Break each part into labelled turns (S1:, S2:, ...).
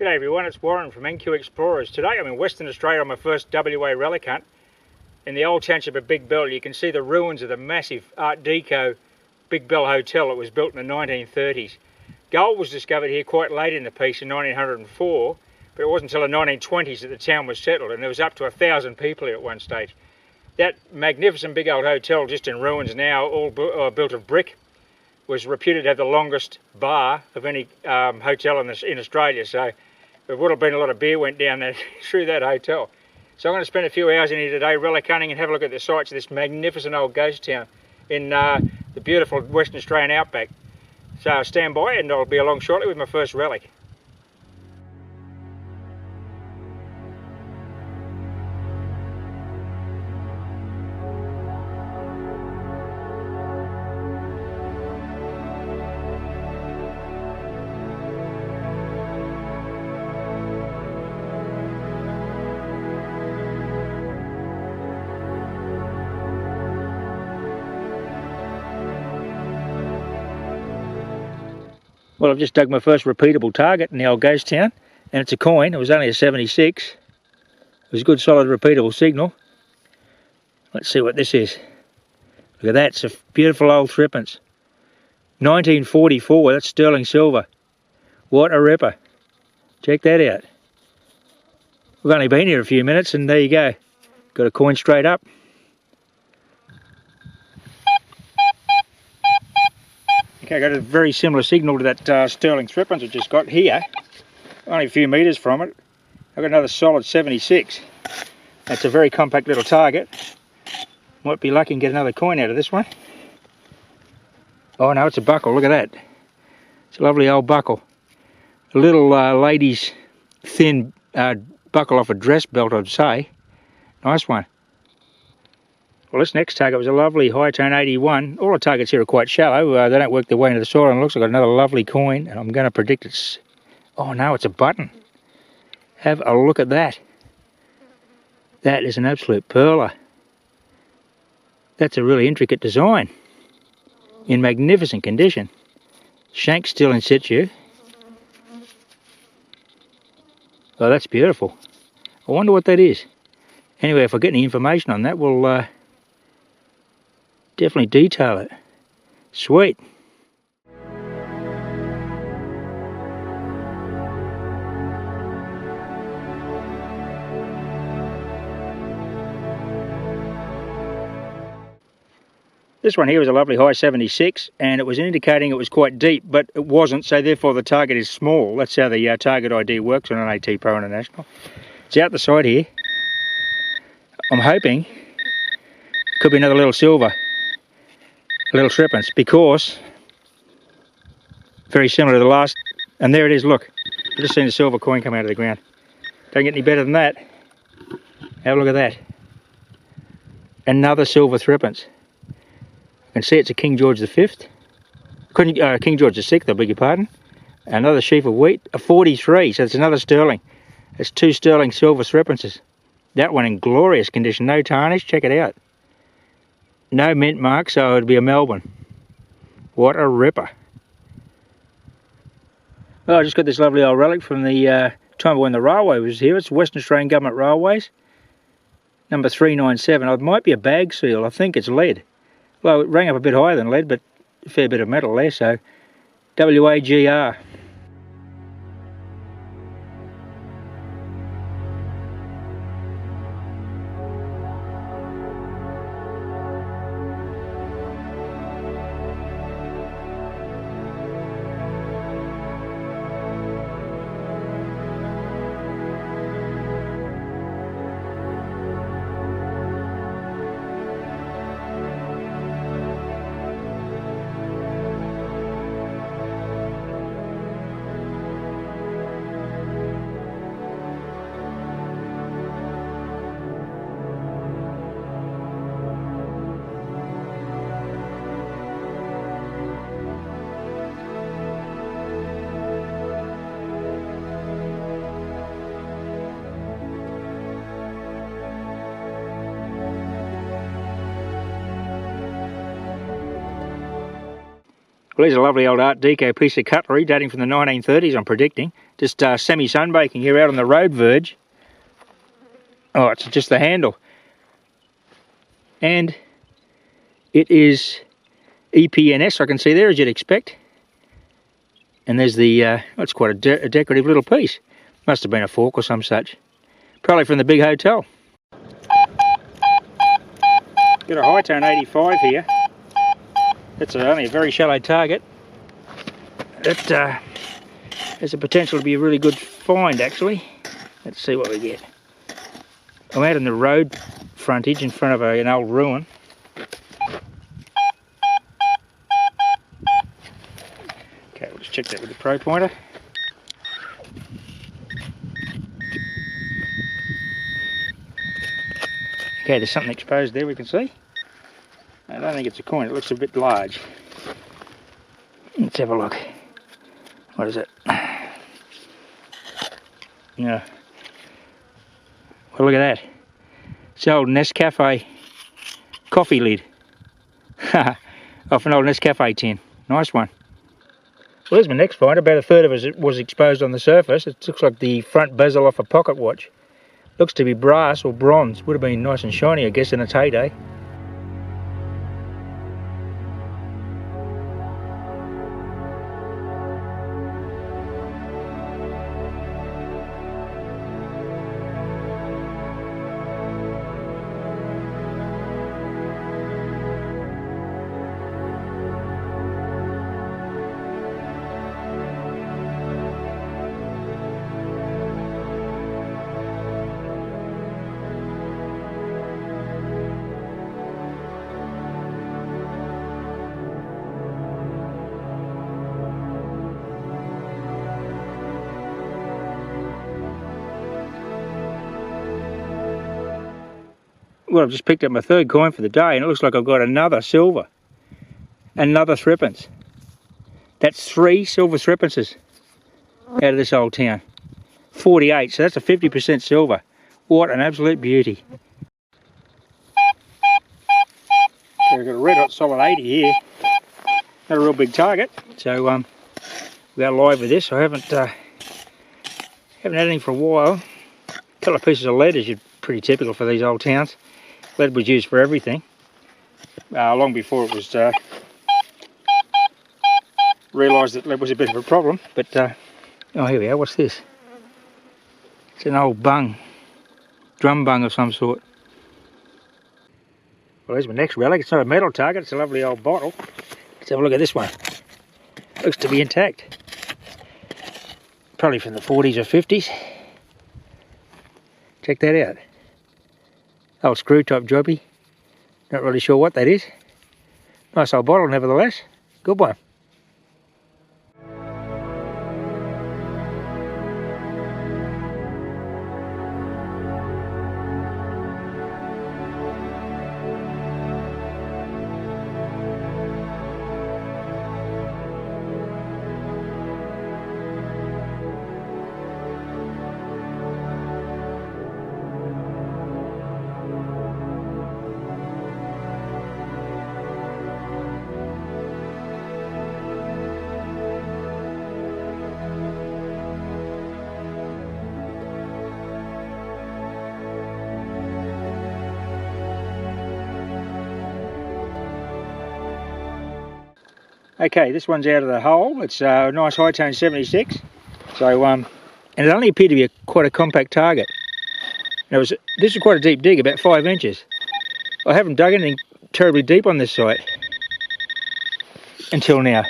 S1: G'day everyone, it's Warren from NQ Explorers. Today I'm in Western Australia on my first WA relic hunt in the old township of Big Bell. You can see the ruins of the massive Art Deco Big Bell Hotel that was built in the 1930s. Gold was discovered here quite late in the piece in 1904, but it wasn't until the 1920s that the town was settled, and there was up to 1,000 people here at one stage. That magnificent big old hotel, just in ruins now, all built of brick, was reputed to have the longest bar of any hotel in Australia, so there would have been a lot of beer went down there through that hotel. So I'm going to spend a few hours in here today relic hunting and have a look at the sights of this magnificent old ghost town in the beautiful Western Australian outback. So stand by and I'll be along shortly with my first relic. Well, I've just dug my first repeatable target in the old ghost town, and it's a coin. It was only a 76. It was a good solid repeatable signal. Let's see what this is. Look at that, it's a beautiful old threepence. 1944, that's sterling silver. What a ripper. Check that out. We've only been here a few minutes and there you go. Got a coin straight up. Okay, I got a very similar signal to that sterling threepence I just got here. Only a few metres from it. I've got another solid 76. That's a very compact little target. Might be lucky and get another coin out of this one. Oh no, it's a buckle, look at that. It's a lovely old buckle. A little lady's thin buckle off a dress belt, I'd say. Nice one. Well, this next target was a lovely high tone 81. All the targets here are quite shallow. They don't work their way into the soil, and it looks like another lovely coin, and I'm going to predict it's... Oh no, it's a button. Have a look at that. That is an absolute pearler. That's a really intricate design. In magnificent condition. Shank's still in situ. Oh, that's beautiful. I wonder what that is. Anyway, if I get any information on that, we'll definitely detail it. Sweet. This one here was a lovely high 76, and it was indicating it was quite deep, but it wasn't, so therefore the target is small. That's how the target ID works on an AT Pro International. It's out the side here. I'm hoping it could be another little silver, a little threepence, because very similar to the last, and there it is, look. I've just seen a silver coin come out of the ground. Don't get any better than that. Have a look at that. Another silver threepence. You can see it's a King George V. King George VI, I beg your pardon. Another sheaf of wheat, a 43, so it's another sterling. It's two sterling silver threepences. That one in glorious condition, no tarnish, check it out. No mint mark, so it would be a Melbourne. What a ripper. Well, I just got this lovely old relic from the time when the railway was here. It's Western Australian Government Railways, number 397. It might be a bag seal, I think it's lead. Well, it rang up a bit higher than lead, but a fair bit of metal there, so WAGR. Well, here's a lovely old Art Deco piece of cutlery dating from the 1930s, I'm predicting. Just semi-sunbaking here out on the road verge. Oh, it's just the handle. And it is EPNS, I can see there, as you'd expect. And there's the, it's quite a decorative little piece. Must have been a fork or some such. Probably from the big hotel. Got a high tone 85 here. That's only a very shallow target. That has the potential to be a really good find, actually. Let's see what we get. I'm out in the road frontage in front of an old ruin. Okay, we'll just check that with the pro pointer. Okay, there's something exposed there we can see. I don't think it's a coin, it looks a bit large. Let's have a look. What is it? Yeah. Well, look at that. It's an old Nescafe coffee lid. Off an old Nescafe tin. Nice one. Well, there's my next find. About a third of it was exposed on the surface. It looks like the front bezel off a pocket watch. Looks to be brass or bronze. Would have been nice and shiny, I guess, in its heyday. Well, I've just picked up my third coin for the day, and it looks like I've got another silver. Another threepence. That's 3 silver threepences out of this old town. 48, so that's a 50% silver. What an absolute beauty. Okay, we've got a red hot solid 80 here. Not a real big target, so we'll go live with this. I haven't had anything for a while. A couple of pieces of lead is pretty typical for these old towns. Lead was used for everything, long before it was realised that lead was a bit of a problem. But, oh, here we are, what's this? It's an old bung, drum bung of some sort. Well, there's my next relic. It's not a metal target, it's a lovely old bottle. Let's have a look at this one. Looks to be intact. Probably from the 40s or 50s. Check that out. Old screw type jobby. Not really sure what that is. Nice old bottle nevertheless. Good one. Okay, this one's out of the hole. It's a nice high tone 76. So, and it only appeared to be quite a compact target. This is quite a deep dig, about 5 inches. I haven't dug anything terribly deep on this site until now.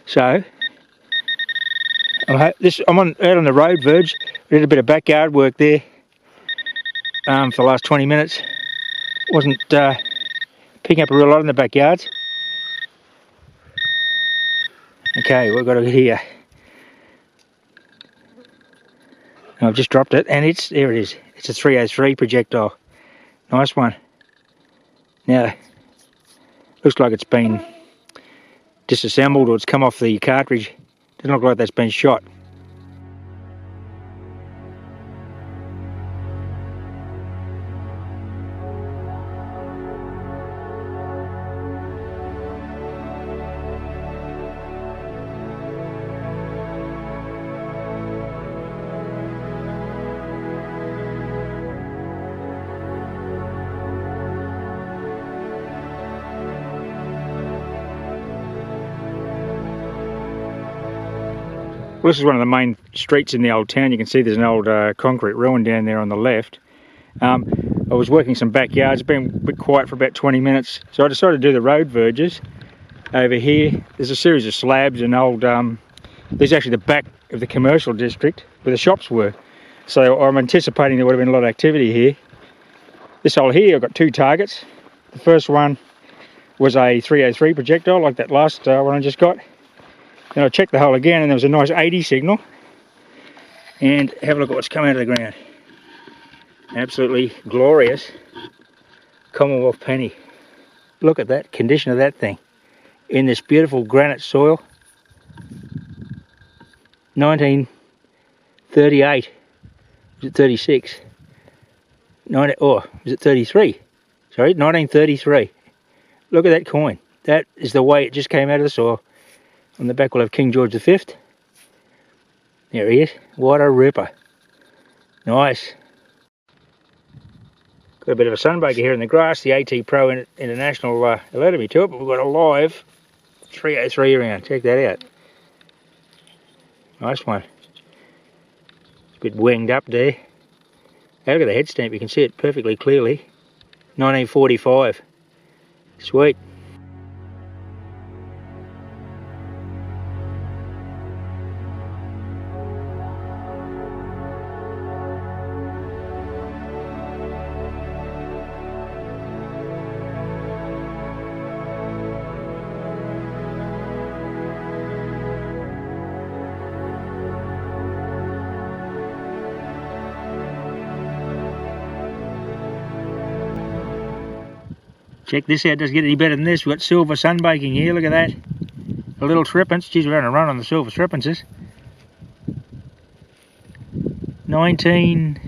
S1: So, I'm out on the road verge. I did a bit of backyard work there for the last 20 minutes. Wasn't picking up a real lot in the backyards. Okay, we've got it here. I've just dropped it, and there it is. It's a 303 projectile. Nice one. Now, looks like it's been disassembled or it's come off the cartridge. Doesn't look like that's been shot. Well, this is one of the main streets in the old town. You can see there's an old concrete ruin down there on the left. I was working some backyards, it's been a bit quiet for about 20 minutes, so I decided to do the road verges. Over here, there's a series of slabs and old, there's actually the back of the commercial district where the shops were. So I'm anticipating there would have been a lot of activity here. This hole here, I've got two targets. The first one was a 303 projectile, like that last one I just got. Then I checked the hole again and there was a nice 80 signal. And have a look at what's come out of the ground. Absolutely glorious Commonwealth penny. Look at that condition of that thing in this beautiful granite soil. 1938. Was it 36? Was it 33? Sorry, 1933. Look at that coin. That is the way it just came out of the soil. On the back we'll have King George V. There he is. What a ripper. Nice. Got a bit of a sunbaker here in the grass. The AT Pro International alerted me to it, but we've got a live 303 around. Check that out. Nice one. It's a bit winged up there. Hey, look at the head stamp. You can see it perfectly clearly. 1945. Sweet. Check this out, doesn't get any better than this. We've got silver sunbaking here, look at that. A little threepence. Geez, we're on a run on the silver threepences. 19...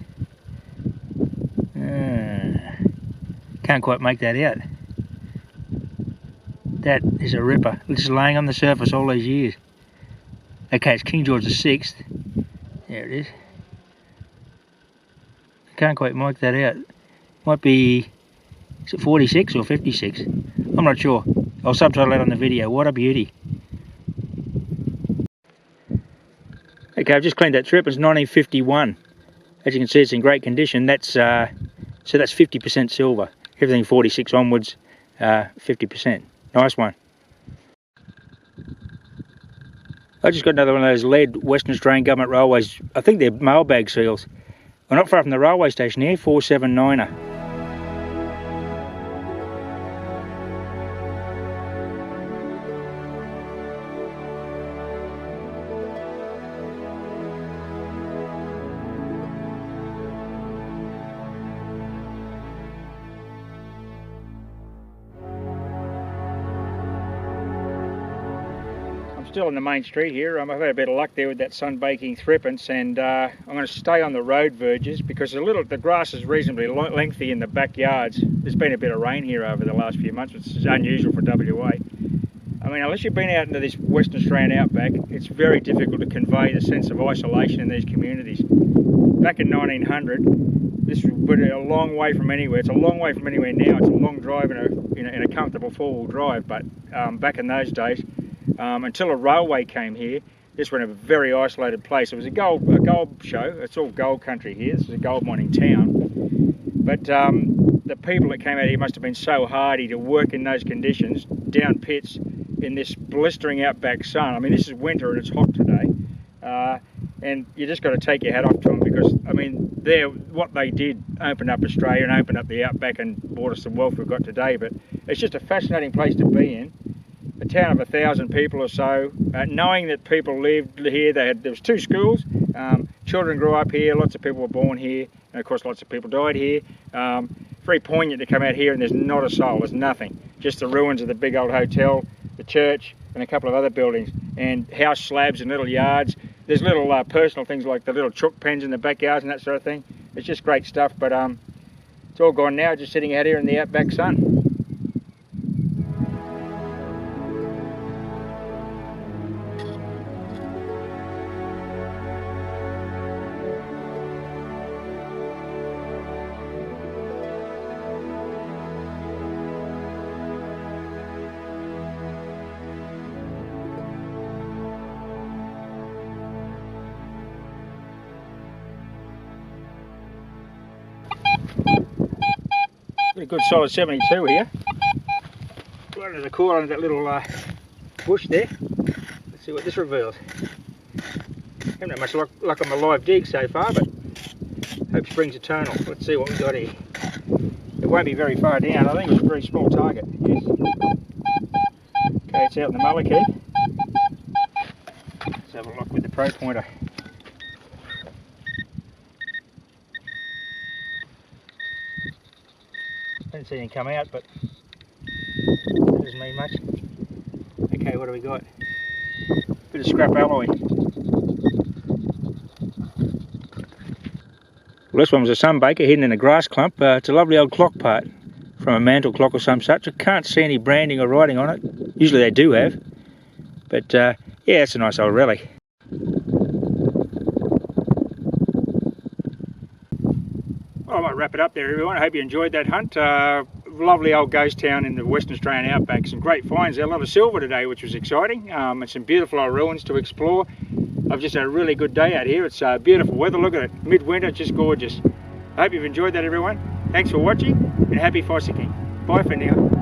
S1: can't quite make that out. That is a ripper. It's just laying on the surface all these years. Okay, it's King George VI. There it is. I can't quite make that out. Might be... is it 46 or 56? I'm not sure. I'll subtitle that on the video. What a beauty. Okay, I've just cleaned that trip. It's 1951. As you can see, it's in great condition. That's so that's 50% silver. Everything 46 onwards, 50%. Nice one. I just got another one of those lead Western Australian Government Railways. I think they're mailbag seals. Well, not far from the railway station here, 479er. Still in the main street here. I've had a bit of luck there with that sunbaking threepence, and I'm going to stay on the road verges because the grass is reasonably lengthy in the backyards. There's been a bit of rain here over the last few months, which is unusual for WA. I mean, unless you've been out into this Western Australian outback, it's very difficult to convey the sense of isolation in these communities. Back in 1900, this was a long way from anywhere. It's a long way from anywhere now. It's a long drive in a comfortable four-wheel drive, but back in those days, until a railway came here, this was a very isolated place. It was a gold show. It's all gold country here. This is a gold mining town. But the people that came out here must have been so hardy to work in those conditions, down pits in this blistering outback sun. I mean, this is winter and it's hot today. And you just got to take your hat off to them because, I mean, what they did opened up Australia and opened up the outback and brought us the wealth we've got today. But it's just a fascinating place to be in. A town of 1,000 people or so, knowing that people lived here. There was 2 schools, children grew up here, lots of people were born here, and of course lots of people died here. Very poignant to come out here and there's not a soul, there's nothing. Just the ruins of the big old hotel, the church, and a couple of other buildings, and house slabs and little yards. There's little personal things like the little chook pens in the backyards and that sort of thing. It's just great stuff, but it's all gone now, just sitting out here in the outback sun. good solid 72 here. Right under the corner of that little bush there. Let's see what this reveals. Haven't had much luck on my live dig so far, but hope springs eternal. Let's see what we've got here. It won't be very far down. I think it's a very small target. Yes. Okay, it's out in the mullicky. Let's have a look with the pro pointer. Didn't see anything come out, but that doesn't mean much. Okay, what do we got? Bit of scrap alloy. Well, this one was a sunbaker hidden in a grass clump. It's a lovely old clock part from a mantle clock or some such. I can't see any branding or writing on it. Usually they do have. But yeah, it's a nice old relic. Well, I might wrap it up there, everyone. I hope you enjoyed that hunt. Lovely old ghost town in the Western Australian outback. Some great finds there. A lot of silver today, which was exciting. And some beautiful old ruins to explore. I've just had a really good day out here. It's beautiful weather. Look at it. Midwinter, just gorgeous. I hope you've enjoyed that, everyone. Thanks for watching and happy fossicking. Bye for now.